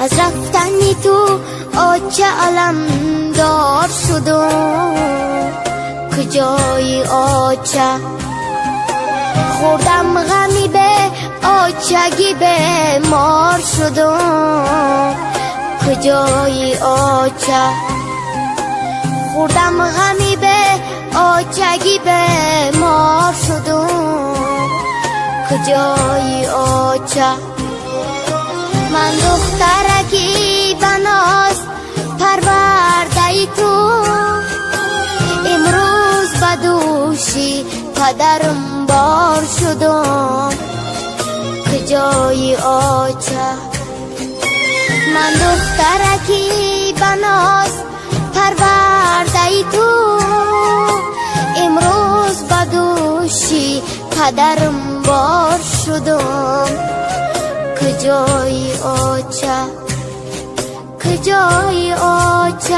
از رفتنی تو آچه علمدار شدم، کجای آچه خوردم غمی به آچگی به مار شدم، کجای آچه خوردم غمی به آچگی به مار شدم، کجای آچه من دخترکی بناز پرورده تو، امروز بدوشی پدرم بار شدم، کجای آچه من دخترکی بناز پرورده تو، امروز بدوشی پدرم بار شدم، کجای آچه کجای آچه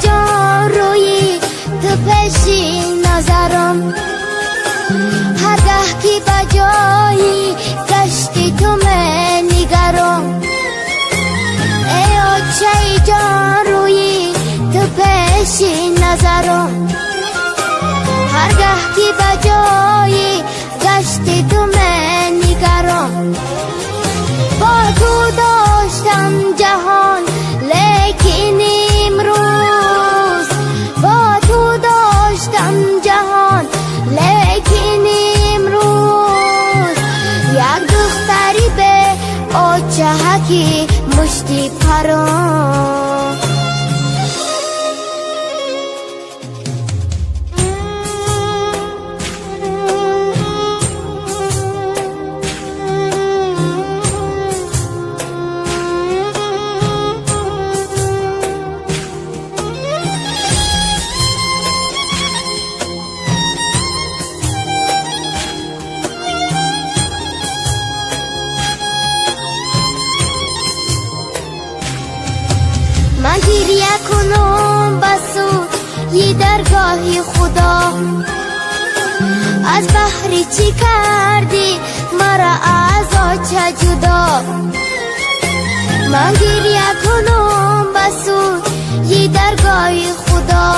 جان روی تو پیشی نظرم، هرگاه کی بجایی گشتی تو من نگرم، ای آچه جان روی تو پیشی نظرم، هرگاه کی بجایی گشتی تو من نگرم، با تو داشتم جهان لیکن امروز، با تو داشتم جهان لیکن امروز، یک دختری به آچه کی مشتی پرام. من گریه کنم بسو یه درگاه خدا، از بحری چی کردی مرا از آچه جدا، من گریه کنم بسو یه درگاه خدا،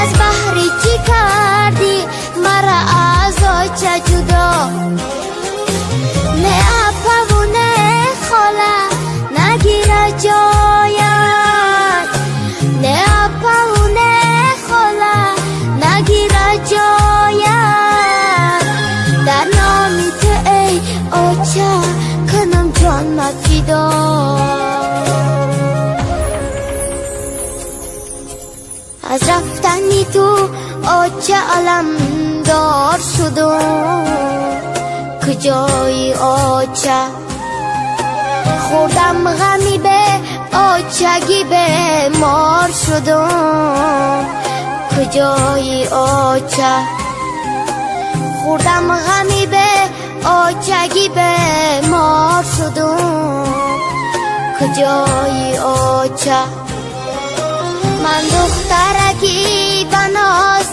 از بحری چی کردی مرا از آچه جدا، نه اپا و نه خاله نگیره جایت، نه اپا و نه خاله نگیره جایت، در نامی تو ای آچه کنم جان فدا. از رفتنی تو آچه علمدار شدم، کجای آچه خوردم غمی به آچگی به مار شدم، کجای آچه خوردم غمی به آچگی به مار شدم، کجای آچه من دخترکی بناز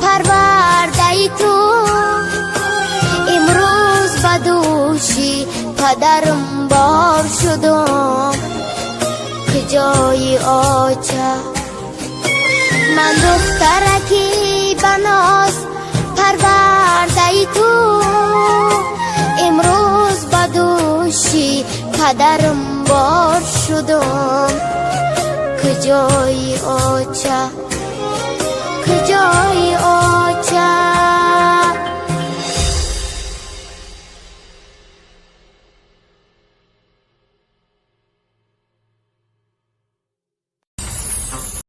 پرورده تو، امروز بدوشی پدرم بار شدم، کجای آچه من دخترکی بناز پرورده تو، امروز بدوشی پدرم بار شدم، کجای آچه کجای